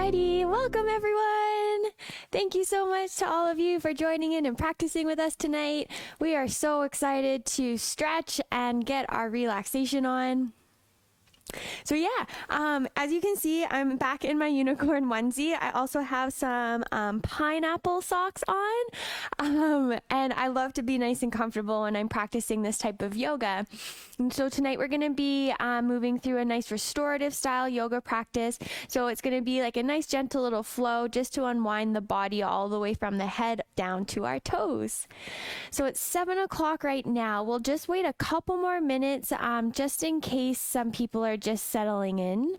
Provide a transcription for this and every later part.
Alrighty, welcome everyone. Thank you so much to all of you for joining in and practicing with us tonight. We are so excited to stretch and get our relaxation on. So as you can see, I'm back in my unicorn onesie. I also have some pineapple socks on, and I love to be nice and comfortable when I'm practicing this type of yoga. And so tonight we're going to be moving through a nice restorative style yoga practice. So it's going to be like a nice gentle little flow just to unwind the body all the way from the head down to our toes. So it's 7 o'clock right now. We'll just wait a couple more minutes just in case some people are just settling in.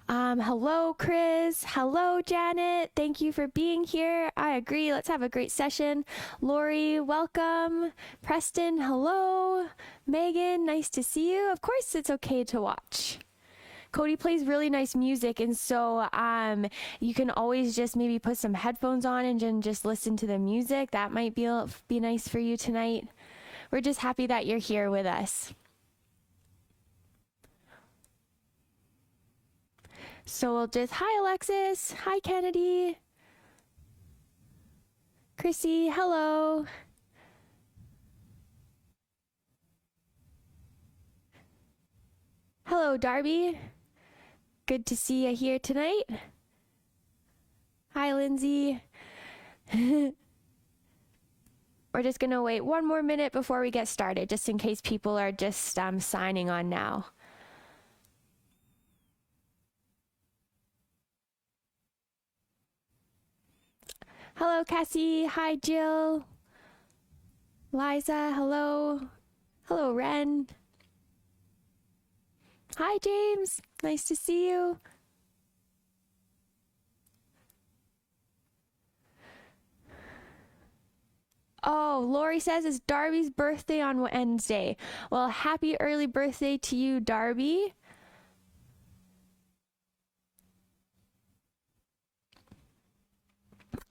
Hello, Chris. Hello, Janet. Thank you for being here. I agree. Let's have a great session. Lori, welcome. Preston, hello. Megan, nice to see you. Of course, it's okay to watch. Cody plays really nice music, and so you can always just maybe put some headphones on and just listen to the music. That might be nice for you tonight. We're just happy that you're here with us. So we'll just, hi Alexis, hi Kennedy, Chrissy, hello. Hello Darby, good to see you here tonight. Hi Lindsay. We're just gonna wait one more minute before we get started, just in case people are just signing on now. Hello, Cassie. Hi, Jill. Liza, hello. Hello, Ren. Hi, James. Nice to see you. Oh, Lori says it's Darby's birthday on Wednesday. Well, happy early birthday to you, Darby.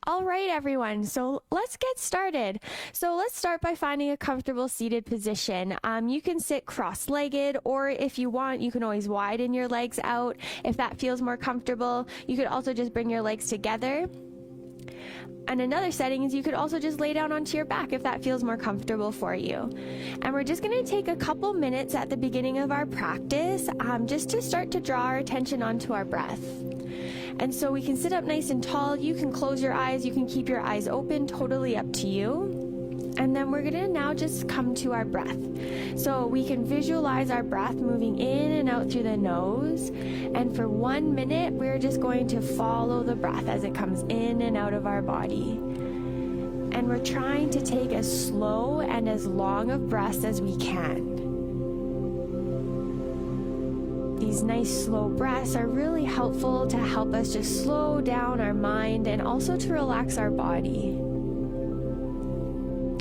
All right, everyone, so let's get started. So let's start by finding a comfortable seated position. You can sit cross-legged, or if you want, you can always widen your legs out if that feels more comfortable. You could also just bring your legs together. And another setting is you could also just lay down onto your back if that feels more comfortable for you. And we're just going to take a couple minutes at the beginning of our practice just to start to draw our attention onto our breath. And so we can sit up nice and tall. You can close your eyes. You can keep your eyes open, totally up to you. And then we're going to now just come to our breath. So we can visualize our breath moving in and out through the nose. And for 1 minute, we're just going to follow the breath as it comes in and out of our body. And we're trying to take as slow and as long of breaths as we can. These nice slow breaths are really helpful to help us just slow down our mind and also to relax our body.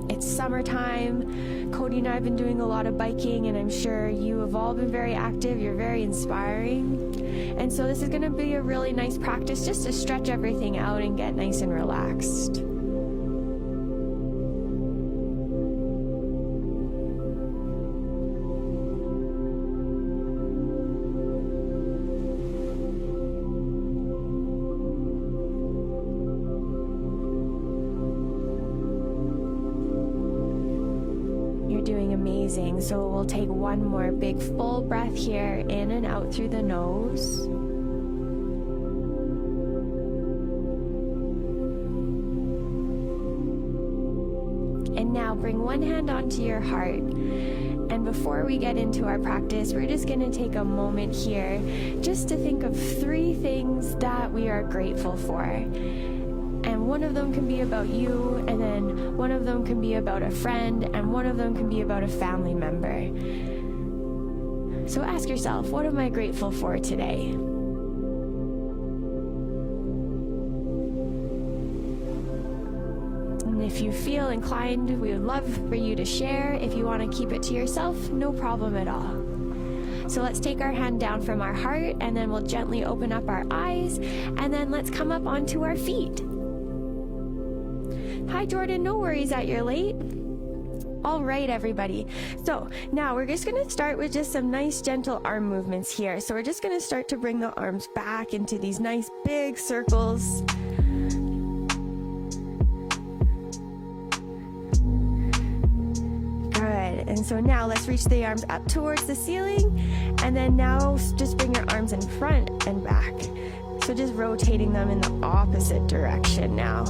It's summertime. Cody and I have been doing a lot of biking, and I'm sure you have all been very active. You're very inspiring. And so this is going to be a really nice practice just to stretch everything out and get nice and relaxed. So we'll take one more big full breath here, in and out through the nose. And now bring one hand onto your heart. And before we get into our practice, we're just going to take a moment here just to think of 3 things that we are grateful for. And one of them can be about you, and then one of them can be about a friend, and one of them can be about a family member. So ask yourself, what am I grateful for today? And if you feel inclined, we would love for you to share. If you want to keep it to yourself, no problem at all. So let's take our hand down from our heart, and then we'll gently open up our eyes, and then let's come up onto our feet. Hi, Jordan. No worries that you're late. All right, everybody. So now we're just going to start with just some nice gentle arm movements here. So we're just going to start to bring the arms back into these nice big circles. Good. And so now let's reach the arms up towards the ceiling, and then now just bring your arms in front and back. So just rotating them in the opposite direction now.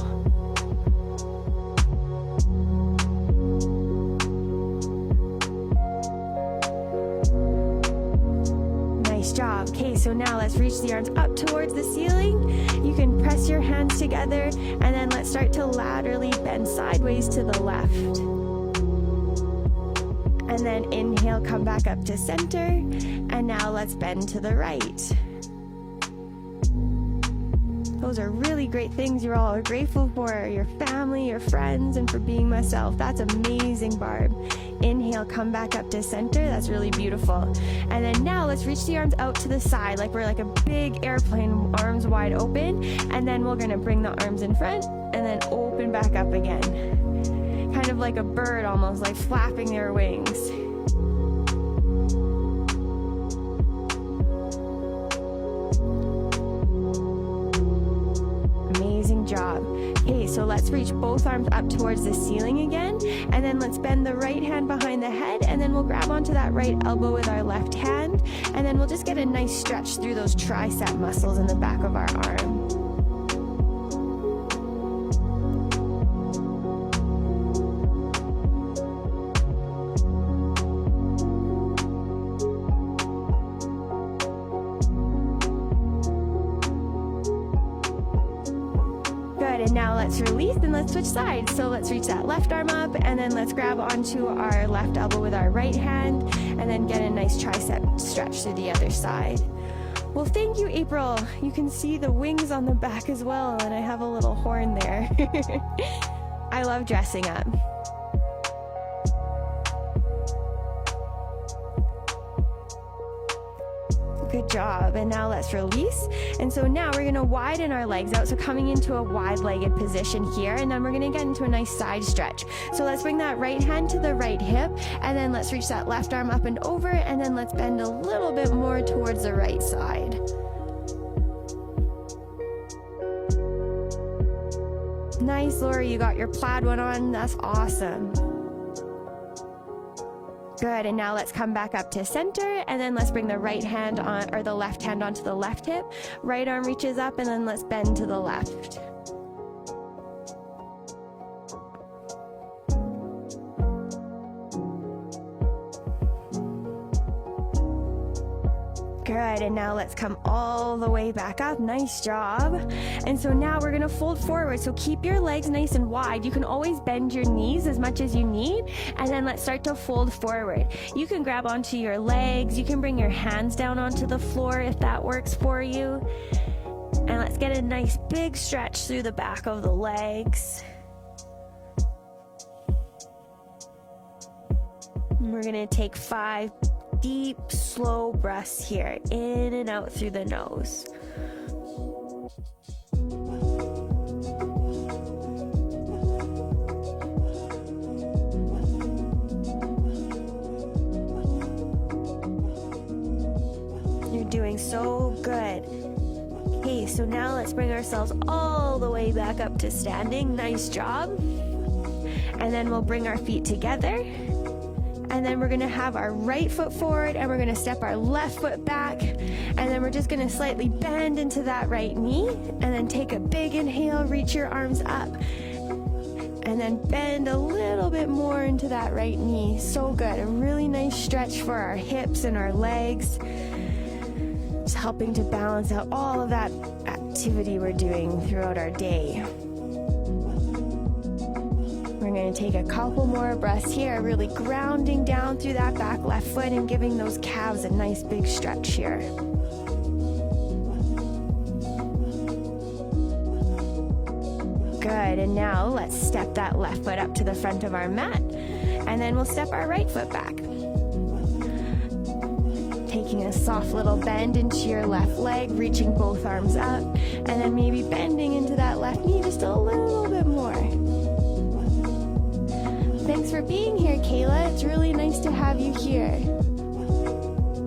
Nice job. Okay, so now let's reach the arms up towards the ceiling. You can press your hands together, and then let's start to laterally bend sideways to the left. And then inhale, come back up to center, and now let's bend to the right. Those are really great things you're all grateful for, your family, your friends, and for being myself. That's amazing, Barb. Inhale, come back up to center. That's really beautiful. And then now let's reach the arms out to the side like we're like a big airplane, arms wide open. And then we're gonna bring the arms in front and then open back up again. Kind of like a bird almost, like flapping their wings. Amazing job. Okay, so let's reach both arms up towards the ceiling again, and then let's bend the right hand behind the head, and then we'll grab onto that right elbow with our left hand, and then we'll just get a nice stretch through those tricep muscles in the back of our arm. And now let's release and let's switch sides. So let's reach that left arm up, and then let's grab onto our left elbow with our right hand, and then get a nice tricep stretch to the other side. Well, thank you, April. You can see the wings on the back as well, and I have a little horn there. I love dressing up. Good job. And now let's release. And so now we're going to widen our legs out. So coming into a wide-legged position here, and then we're going to get into a nice side stretch. So let's bring that right hand to the right hip, and then let's reach that left arm up and over, and then let's bend a little bit more towards the right side. Nice, Laura, you got your plaid one on. That's awesome. Good, and now let's come back up to center, and then let's bring the right hand on, or the left hand onto the left hip. Right arm reaches up, and then let's bend to the left. Good, and now let's come all the way back up. Nice job. And so now we're gonna fold forward. So keep your legs nice and wide. You can always bend your knees as much as you need, and then let's start to fold forward. You can grab onto your legs. You can bring your hands down onto the floor if that works for you. And let's get a nice big stretch through the back of the legs. And we're gonna take 5 deep, slow breaths here, in and out through the nose. You're doing so good. Okay, so now let's bring ourselves all the way back up to standing. Nice job. And then we'll bring our feet together. And then we're gonna have our right foot forward, and we're gonna step our left foot back, and then we're just gonna slightly bend into that right knee, and then take a big inhale, reach your arms up, and then bend a little bit more into that right knee. So good, a really nice stretch for our hips and our legs, just helping to balance out all of that activity we're doing throughout our day. We're going to take a couple more breaths here, really grounding down through that back left foot and giving those calves a nice big stretch here. Good, and now let's step that left foot up to the front of our mat, and then we'll step our right foot back. Taking a soft little bend into your left leg, reaching both arms up, and then maybe bending into that left knee just a little bit more. Thanks for for being here, Kayla. It's really nice to have you here.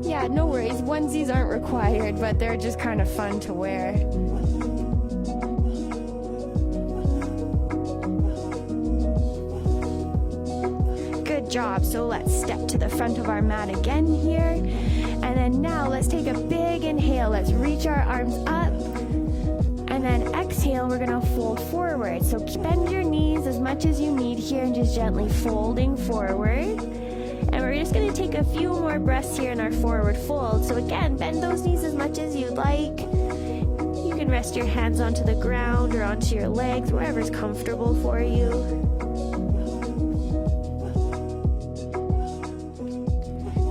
Yeah, no worries. Onesies aren't required, but they're just kind of fun to wear. Good job. So let's step to the front of our mat again here. And then now let's take a big inhale. Let's reach our arms up. And then exhale, we're gonna fold forward. So bend your knees as much as you need here and just gently folding forward. And we're just gonna take a few more breaths here in our forward fold. So again, bend those knees as much as you'd like. You can rest your hands onto the ground or onto your legs, wherever's comfortable for you.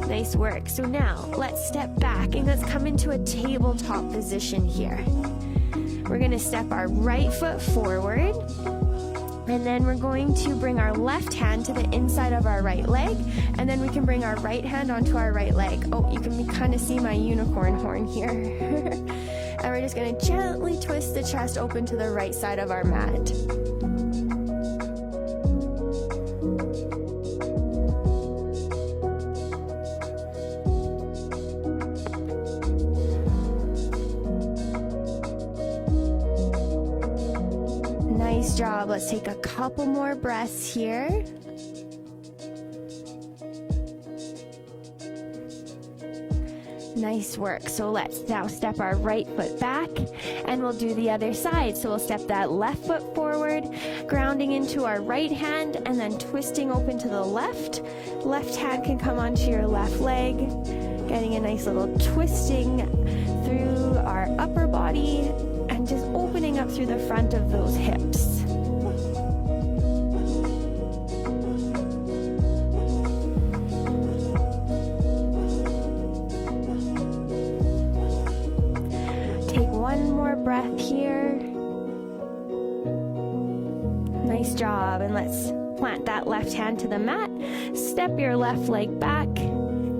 Nice work. So now let's step back and let's come into a tabletop position here. We're going to step our right foot forward, and then we're going to bring our left hand to the inside of our right leg, and then we can bring our right hand onto our right leg. Oh, you can kind of see my unicorn horn here. And we're just going to gently twist the chest open to the right side of our mat. Nice job. Let's take a couple more breaths here. Nice work. So let's now step our right foot back and we'll do the other side. So we'll step that left foot forward, grounding into our right hand and then twisting open to the left. Left hand can come onto your left leg, getting a nice little twisting through our upper body and just opening up through the front of those hips. Take one more breath here. Nice job. And let's plant that left hand to the mat. Step your left leg back.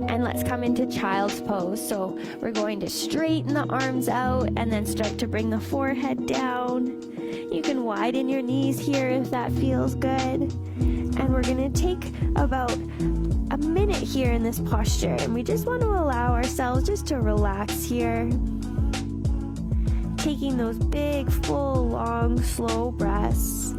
And let's come into child's pose. So we're going to straighten the arms out and then start to bring the forehead down. You can widen your knees here if that feels good. And we're going to take about a minute here in this posture. And we just want to allow ourselves just to relax here. Taking those big, full, long, slow breaths.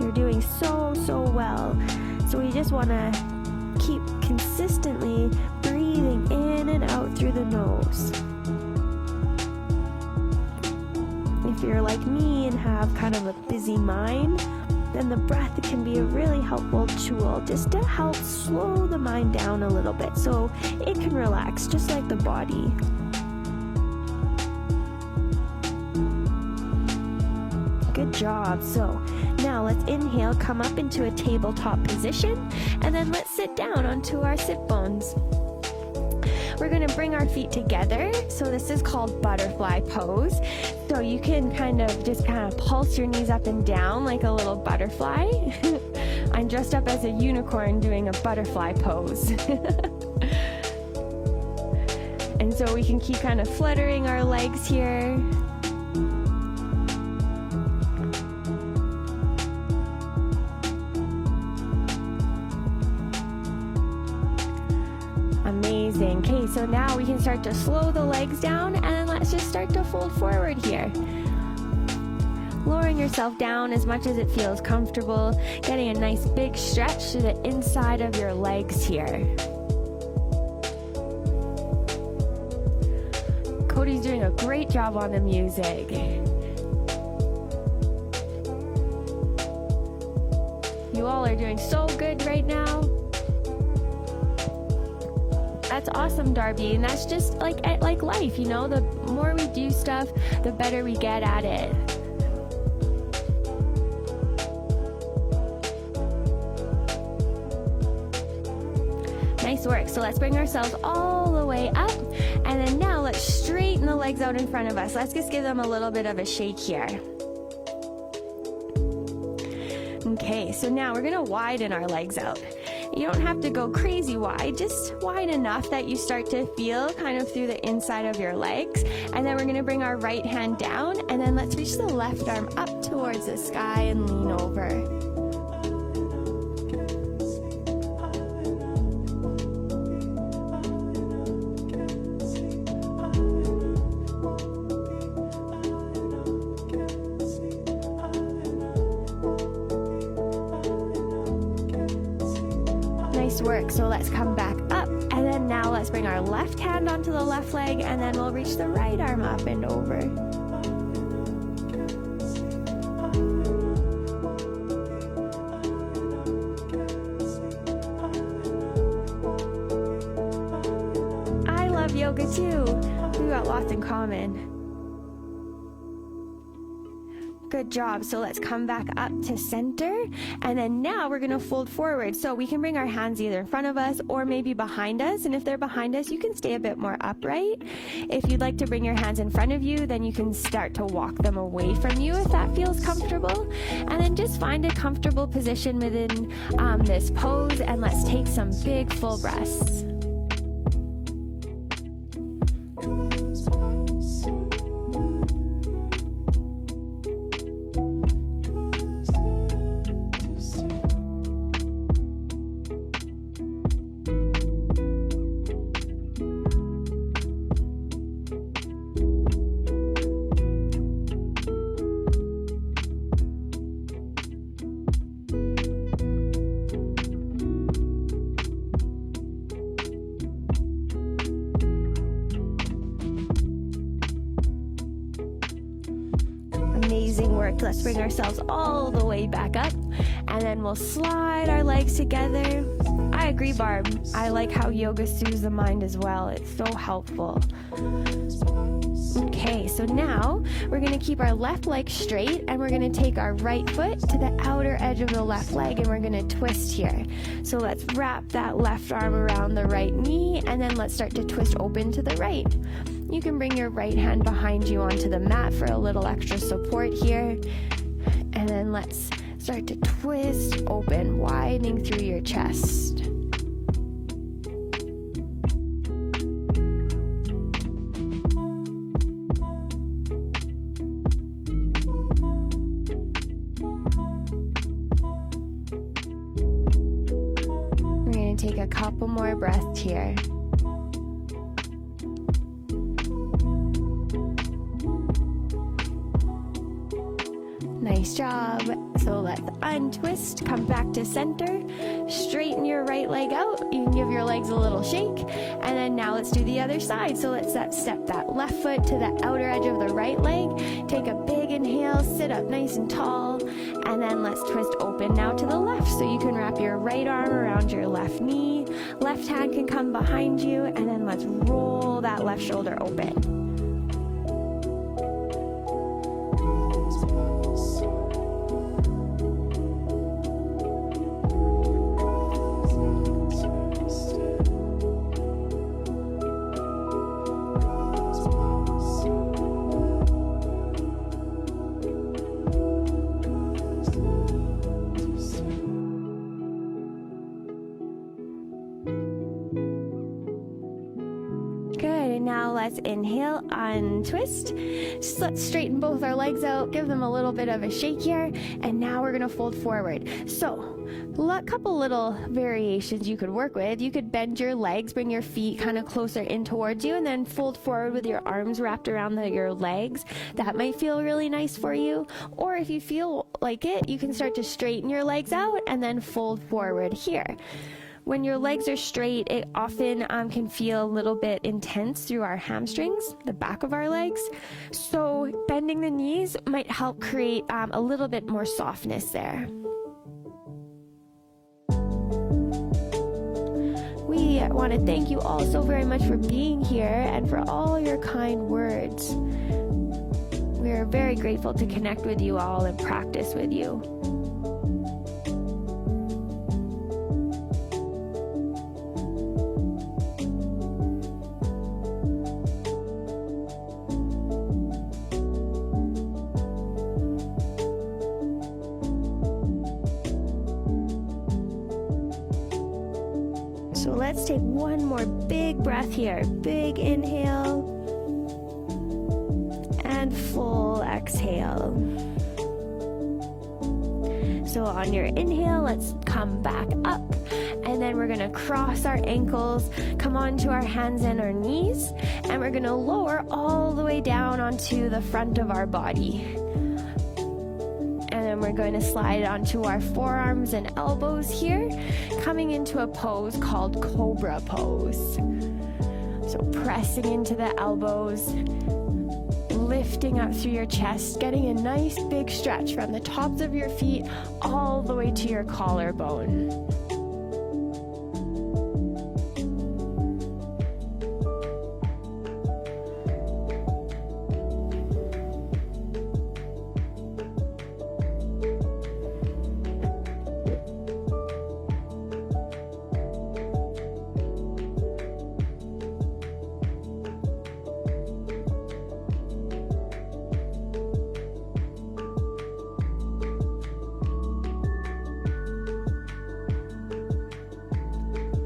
You're doing so well. So we just want to keep consistently breathing in and out through the nose. If you're like me and have kind of a busy mind, then the breath can be a really helpful tool just to help slow the mind down a little bit so it can relax just like the body. Good job. So now let's inhale, come up into a tabletop position, and then let's sit down onto our sit bones. We're going to bring our feet together. So this is called butterfly pose. So you can kind of pulse your knees up and down like a little butterfly. I'm dressed up as a unicorn doing a butterfly pose. And so we can keep kind of fluttering our legs here. Amazing. Okay, so now we can start to slow the legs down and let's just start to fold forward here. Lowering yourself down as much as it feels comfortable, getting a nice big stretch to the inside of your legs here. Cody's doing a great job on the music. You all are doing so good right now. That's awesome, Darby, and that's just like life, you know, the more we do stuff, the better we get at it. Nice work. So let's bring ourselves all the way up, and then now let's straighten the legs out in front of us. Let's just give them a little bit of a shake here. Okay, so now we're gonna widen our legs out. You don't have to go crazy wide, just wide enough that you start to feel kind of through the inside of your legs. And then we're gonna bring our right hand down, and then let's reach the left arm up towards the sky and lean over. Nice work. So let's come back up, and then now let's bring our left hand onto the left leg, and then we'll reach the right arm up and over. I love yoga too. We got lots in common. Good job. So let's come back up to center, and then now we're gonna fold forward. So we can bring our hands either in front of us or maybe behind us, and if they're behind us, you can stay a bit more upright. If you'd like to bring your hands in front of you, then you can start to walk them away from you if that feels comfortable. And then just find a comfortable position within this pose, and let's take some big full breaths. Amazing work. Let's bring ourselves all the way back up, and then we'll slide our legs together. I agree, Barb. I like how yoga soothes the mind as well. It's so helpful. Okay, so now we're going to keep our left leg straight, and we're going to take our right foot to the outer edge of the left leg, and we're going to twist here. So let's wrap that left arm around the right knee, and then let's start to twist open to the right. You can bring your right hand behind you onto the mat for a little extra support here. And then let's start to twist open, widening through your chest. We're going to take a couple more breaths here. Nice job. So let's untwist, come back to center, straighten your right leg out. You can give your legs a little shake, and then now let's do the other side. So let's step that left foot to the outer edge of the right leg. Take a big inhale, sit up nice and tall, and then let's twist open now to the left. So you can wrap your right arm around your left knee, left hand can come behind you, and then let's roll that left shoulder open. Now let's inhale, untwist. Just let's straighten both our legs out, give them a little bit of a shake here, and now we're gonna fold forward. So a couple little variations you could work with. You could bend your legs, bring your feet kind of closer in towards you, and then fold forward with your arms wrapped around your legs. That might feel really nice for you. Or if you feel like it, you can start to straighten your legs out and then fold forward here. When your legs are straight, it often can feel a little bit intense through our hamstrings, the back of our legs. So bending the knees might help create a little bit more softness there. We want to thank you all so very much for being here and for all your kind words. We are very grateful to connect with you all and practice with you. So let's take one more big breath here. Big inhale and full exhale. So on your inhale, let's come back up, and then we're gonna cross our ankles, come onto our hands and our knees, and we're gonna lower all the way down onto the front of our body. And then we're going to slide onto our forearms and elbows here, coming into a pose called Cobra pose. So pressing into the elbows, lifting up through your chest, getting a nice big stretch from the tops of your feet all the way to your collarbone.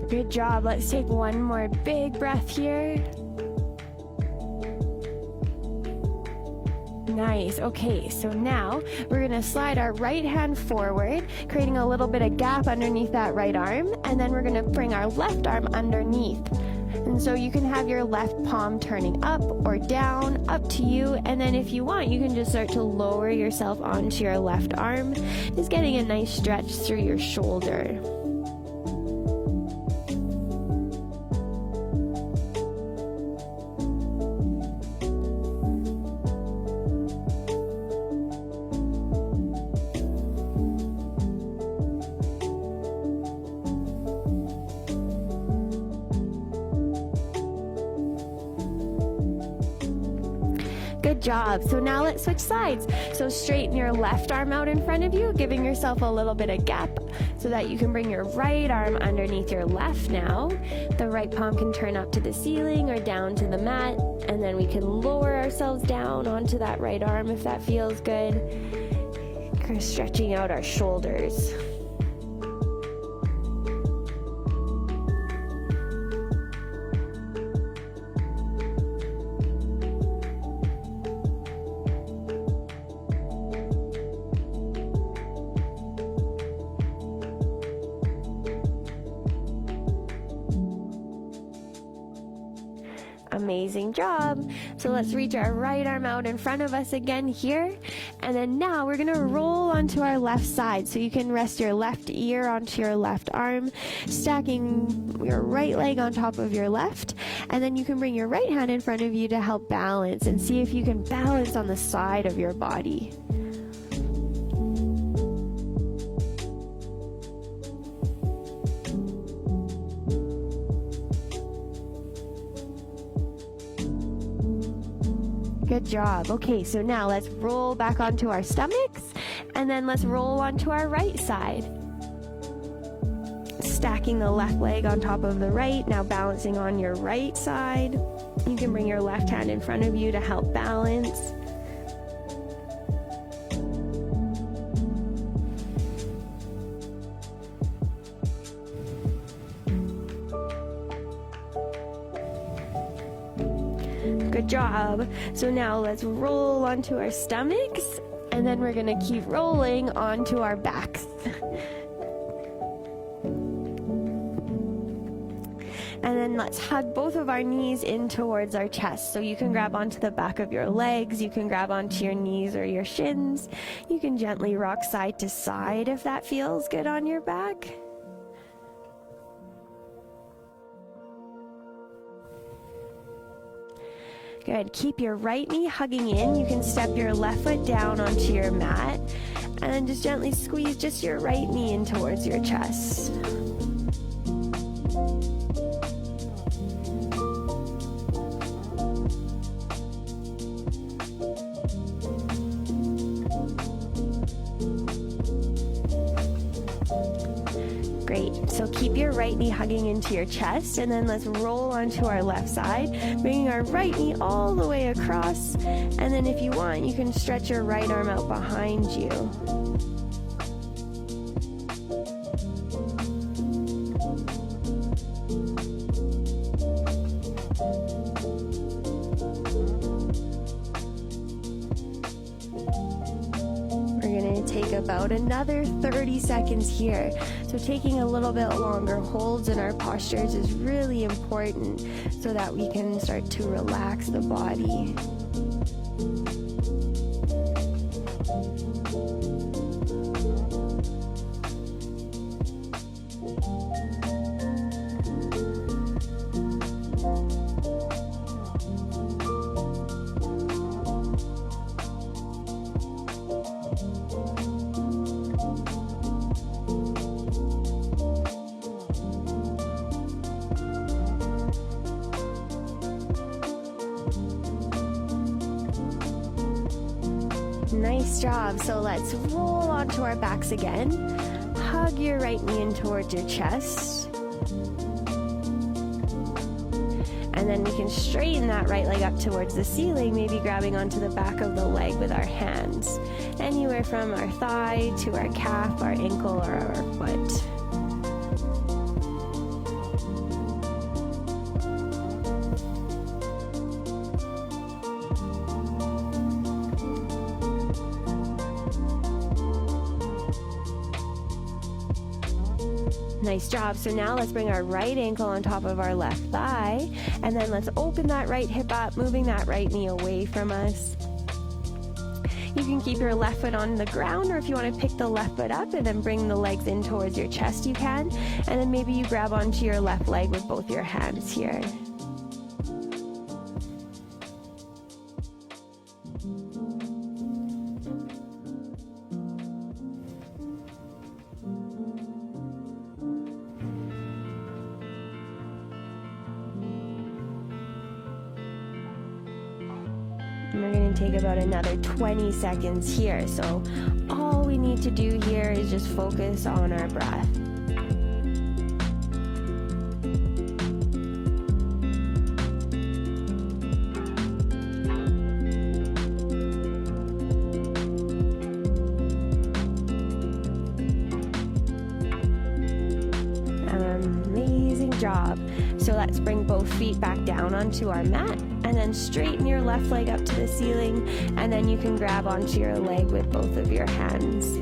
Good job. Let's take one more big breath here. Nice. Okay, so now we're going to slide our right hand forward, creating a little bit of gap underneath that right arm, and then we're going to bring our left arm underneath. And so you can have your left palm turning up or down, up to you. And then if you want, you can just start to lower yourself onto your left arm, just getting a nice stretch through your shoulder. Good job. So now let's switch sides. So straighten your left arm out in front of you, giving yourself a little bit of gap so that you can bring your right arm underneath your left now. The right palm can turn up to the ceiling or down to the mat, and then we can lower ourselves down onto that right arm if that feels good. We're stretching out our shoulders. Amazing job. So let's reach our right arm out in front of us again here. And then now we're going to roll onto our left side. So you can rest your left ear onto your left arm, stacking your right leg on top of your left. And then you can bring your right hand in front of you to help balance and see if you can balance on the side of your body. Good job. Okay, so now let's roll back onto our stomachs, and then let's roll onto our right side. Stacking the left leg on top of the right, now balancing on your right side. You can bring your left hand in front of you to help balance. Good job. So now let's roll onto our stomachs, and then we're going to keep rolling onto our backs. And then let's hug both of our knees in towards our chest. So you can grab onto the back of your legs, you can grab onto your knees or your shins. You can gently rock side to side if that feels good on your back. Good. Keep your right knee hugging in. You can step your left foot down onto your mat, and then just gently squeeze just your right knee in towards your chest. Great. So keep your right knee hugging into your chest, and then let's roll onto our left side, bringing our right knee all the way across. And then if you want, you can stretch your right arm out behind you. about another 30 seconds here. So taking a little bit longer holds in our postures is really important so that we can start to relax the body. Nice job. So let's roll onto our backs again. Hug your right knee in towards your chest. And then we can straighten that right leg up towards the ceiling, maybe grabbing onto the back of the leg with our hands. Anywhere from our thigh to our calf, our ankle, or our foot. Nice job. So now let's bring our right ankle on top of our left thigh, and then let's open that right hip up, moving that right knee away from us. You can keep your left foot on the ground, or if you want to pick the left foot up and then bring the legs in towards your chest, you can. And then maybe you grab onto your left leg with both your hands here. And we're going to take about another 20 seconds here. So all we need to do here is just focus on our breath. Amazing job. So let's bring both feet back down onto our mat, and then straighten your left leg up to the ceiling, and then you can grab onto your leg with both of your hands.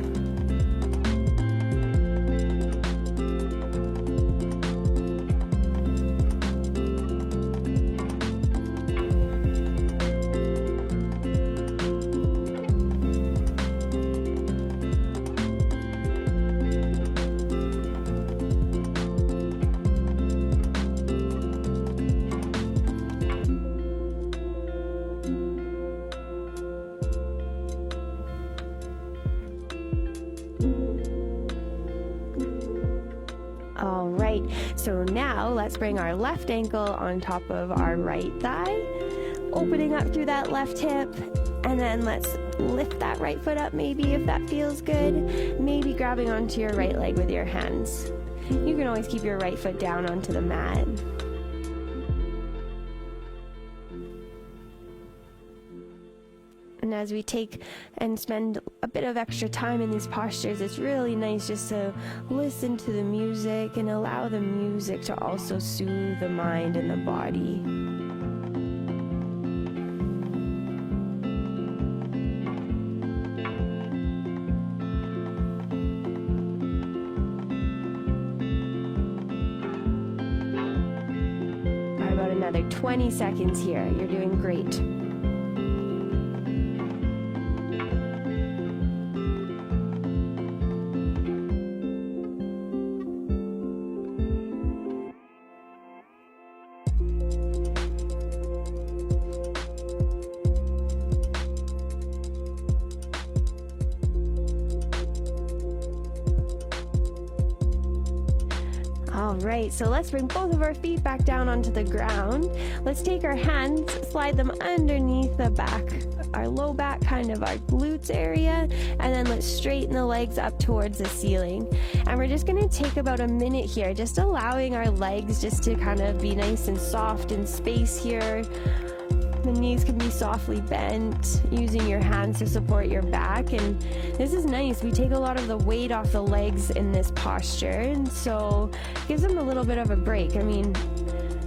All right, so now let's bring our left ankle on top of our right thigh, opening up through that left hip, and then let's lift that right foot up maybe if that feels good, maybe grabbing onto your right leg with your hands. You can always keep your right foot down onto the mat. And as we take and spend a bit of extra time in these postures, it's really nice just to listen to the music and allow the music to also soothe the mind and the body. All right, about another 20 seconds here. You're doing great. All right, so let's bring both of our feet back down onto the ground. Let's take our hands, slide them underneath the back, our low back, kind of our glutes area, and then let's straighten the legs up towards the ceiling. And we're just gonna take about a minute here, just allowing our legs just to kind of be nice and soft in space here. The knees can be softly bent, using your hands to support your back. And this is nice. We take a lot of the weight off the legs in this posture, and so it gives them a little bit of a break. I mean,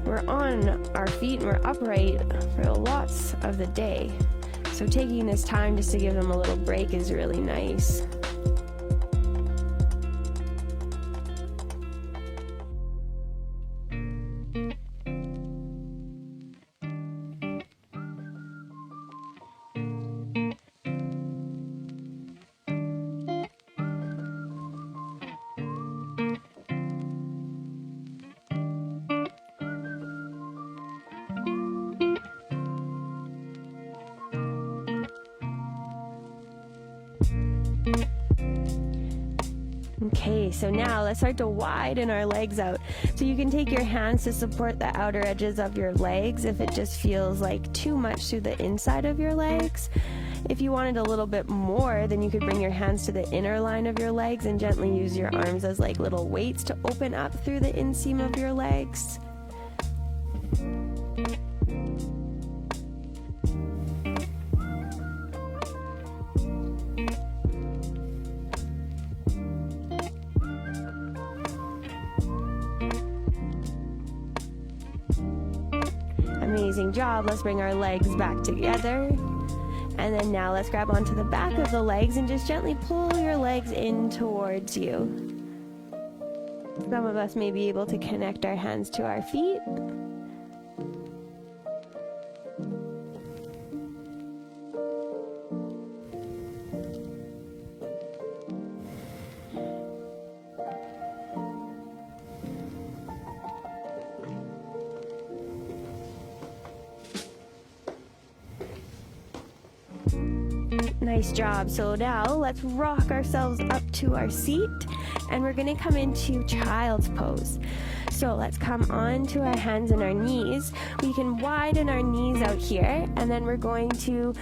we're on our feet and we're upright for lots of the day. So taking this time just to give them a little break is really nice. Okay, so now let's start to widen our legs out. So you can take your hands to support the outer edges of your legs if it just feels like too much through the inside of your legs. If you wanted a little bit more, then you could bring your hands to the inner line of your legs and gently use your arms as like little weights to open up through the inseam of your legs. Amazing job. Let's bring our legs back together. And then now let's grab onto the back of the legs and just gently pull your legs in towards you. Some of us may be able to connect our hands to our feet. Nice job. So now let's rock ourselves up to our seat and we're going to come into child's pose. So let's come on to our hands and our knees. We can widen our knees out here and then we're going to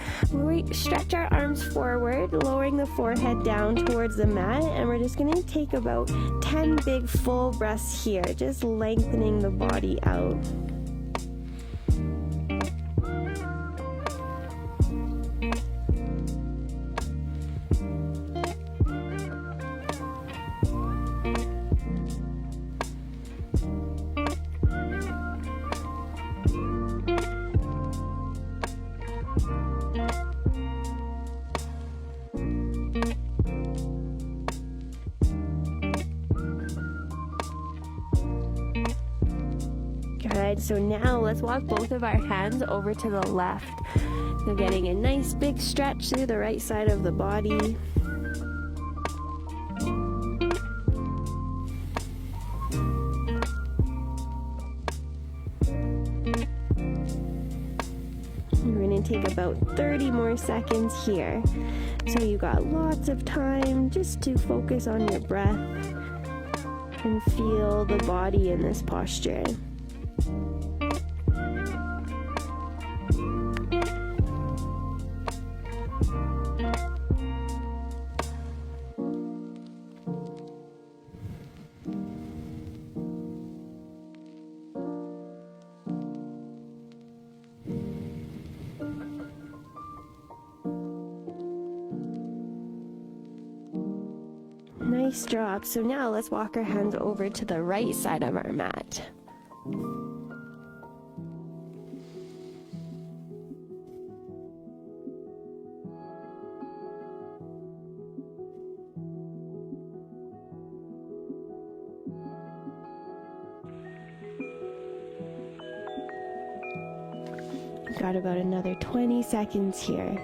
stretch our arms forward, lowering the forehead down towards the mat, and we're just going to take about 10 big full breaths here, just lengthening the body out. Good. So now let's walk both of our hands over to the left. So getting a nice big stretch through the right side of the body. We're going to take about 30 more seconds here. So you got lots of time just to focus on your breath and feel the body in this posture. Nice job. So now let's walk our hands over to the right side of our mat. Got about another 20 seconds here.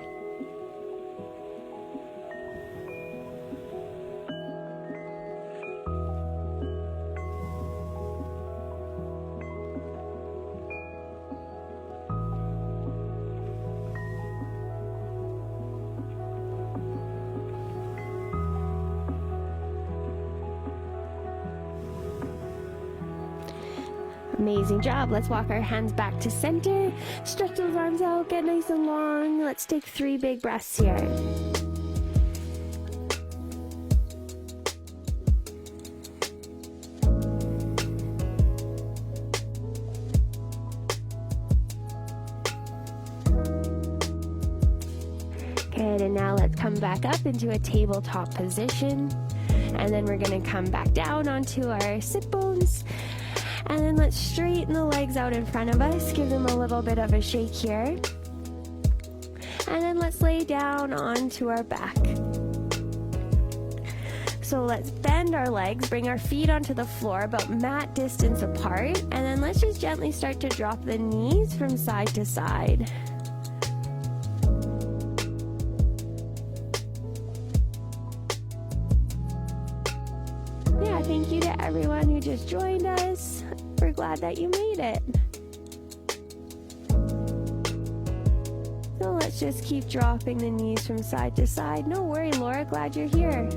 Amazing job. Let's walk our hands back to center. Stretch those arms out, get nice and long. Let's take 3 big breaths here. Good, and now let's come back up into a tabletop position. And then we're going to come back down onto our sit bones. And then let's straighten the legs out in front of us, give them a little bit of a shake here. And then let's lay down onto our back. So let's bend our legs, bring our feet onto the floor about mat distance apart, and then let's just gently start to drop the knees from side to side. Yeah, thank you to everyone who just joined us. We're glad that you made it. So let's just keep dropping the knees from side to side. No worry, Laura, glad you're here.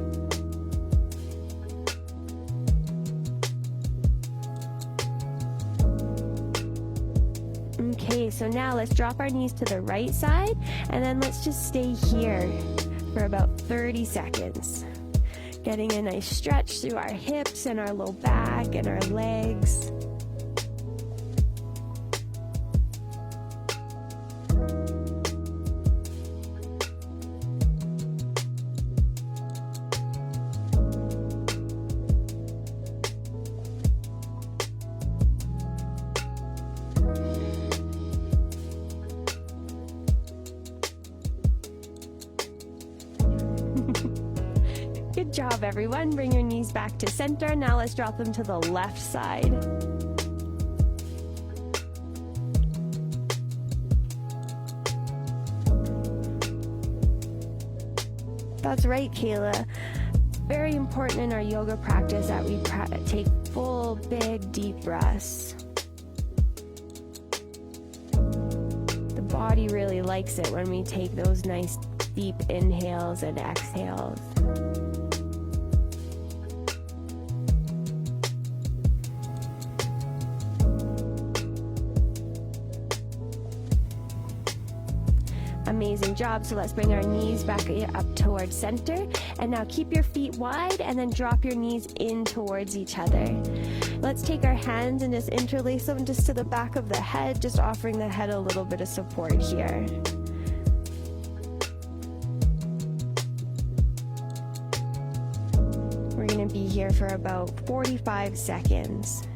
Okay, so now let's drop our knees to the right side, and then let's just stay here for about 30 seconds. Getting a nice stretch through our hips and our low back and our legs. Good job, everyone. Bring your knees back to center. Now let's drop them to the left side. That's right, Kayla. Very important in our yoga practice that we take full, big, deep breaths. The body really likes it when we take those nice, deep inhales and exhales. Amazing job. So let's bring our knees back up towards center, and now keep your feet wide and then drop your knees in towards each other. Let's take our hands and just interlace them just to the back of the head, just offering the head a little bit of support here. We're going to be here for about 45 seconds.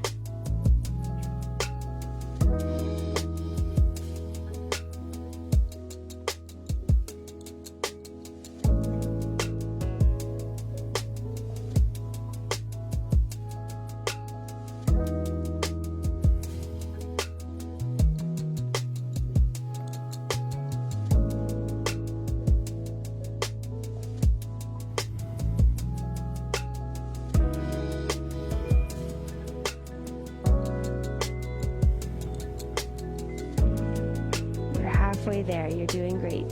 Halfway there, you're doing great.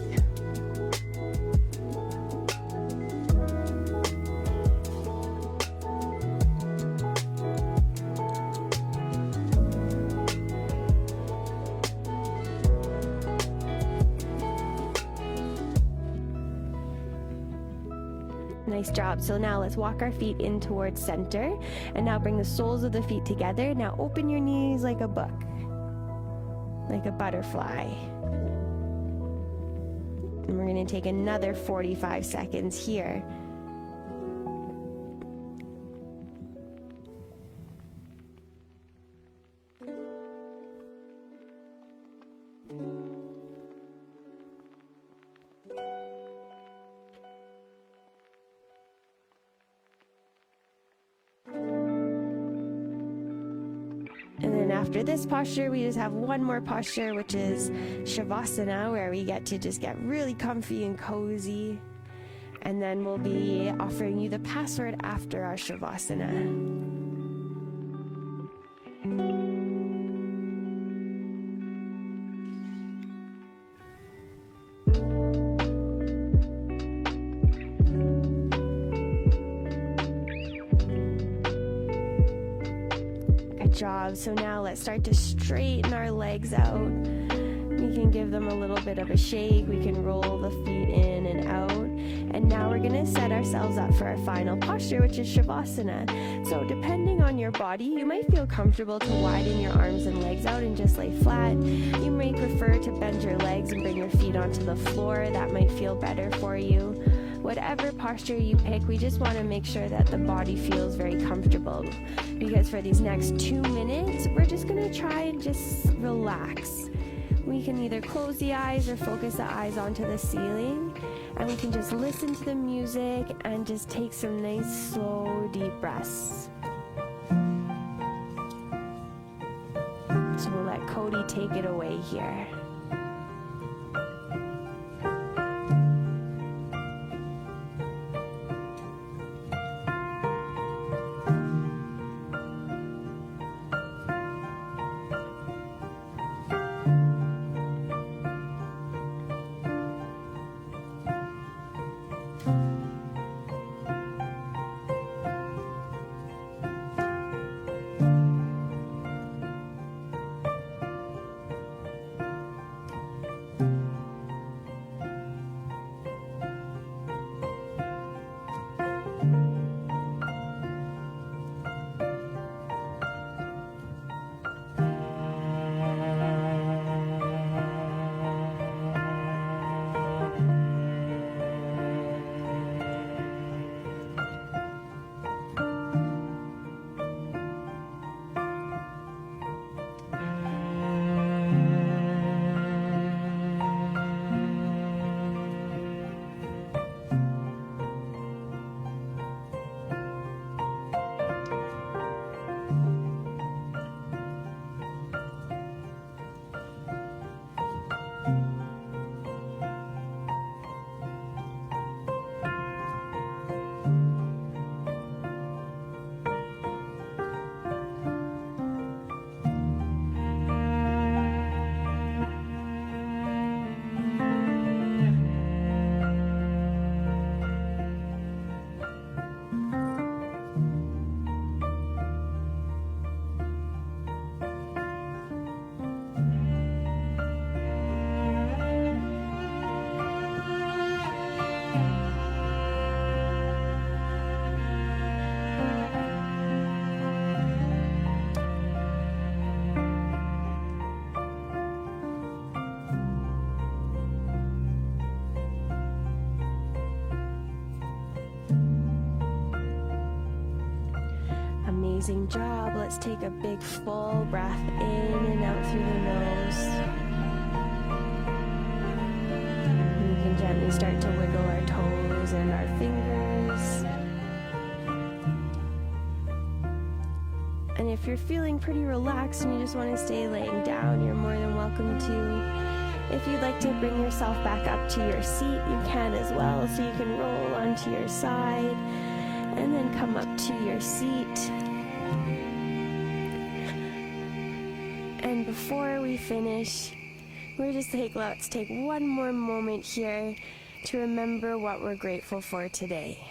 Nice job. So now let's walk our feet in towards center, and now bring the soles of the feet together. Now open your knees like a book, like a butterfly. And we're going to take another 45 seconds here. And then after this posture, we just have one more posture, which is Shavasana, where we get to just get really comfy and cozy. And then we'll be offering you the password after our Shavasana. Job. So now let's start to straighten our legs out. We can give them a little bit of a shake. We can roll the feet in and out. And now we're going to set ourselves up for our final posture, which is Shavasana. So depending on your body, you might feel comfortable to widen your arms and legs out and just lay flat. You may prefer to bend your legs and bring your feet onto the floor. That might feel better for you. Whatever posture you pick, we just want to make sure that the body feels very comfortable, because for these next 2 minutes, we're just going to try and just relax. We can either close the eyes or focus the eyes onto the ceiling, and we can just listen to the music and just take some nice, slow, deep breaths. So we'll let Cody take it away here. Amazing job. Let's take a big full breath in and out through the nose. And we can gently start to wiggle our toes and our fingers. And if you're feeling pretty relaxed and you just want to stay laying down, you're more than welcome to. If you'd like to bring yourself back up to your seat, you can as well. So you can roll onto your side and then come up to your seat. And before we finish, let's take one more moment here to remember what we're grateful for today.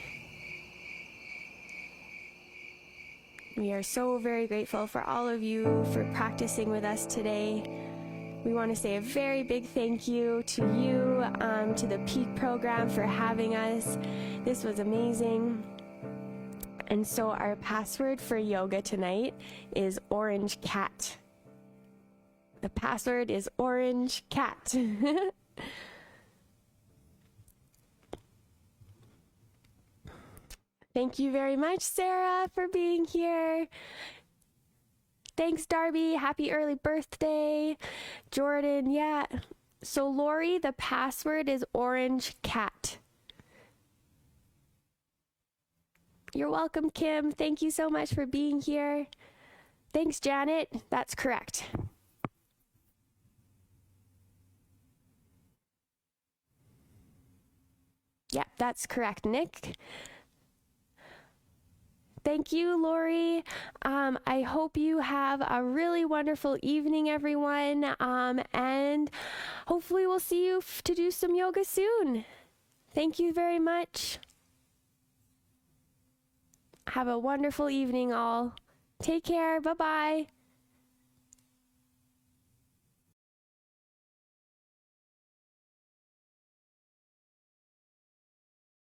We are so very grateful for all of you for practicing with us today. We want to say a very big thank you to you, to the Peak program for having us. This was amazing. And so our password for yoga tonight is Orange Cat. The password is Orange Cat. Thank you very much, Sarah, for being here. Thanks, Darby. Happy early birthday. Jordan, yeah. So, Lori, the password is Orange Cat. You're welcome, Kim. Thank you so much for being here. Thanks, Janet. That's correct. Yeah, that's correct, Nick. Thank you, Lori. I hope you have a really wonderful evening, everyone. And hopefully we'll see you to do some yoga soon. Thank you very much. Have a wonderful evening, all. Take care. Bye-bye.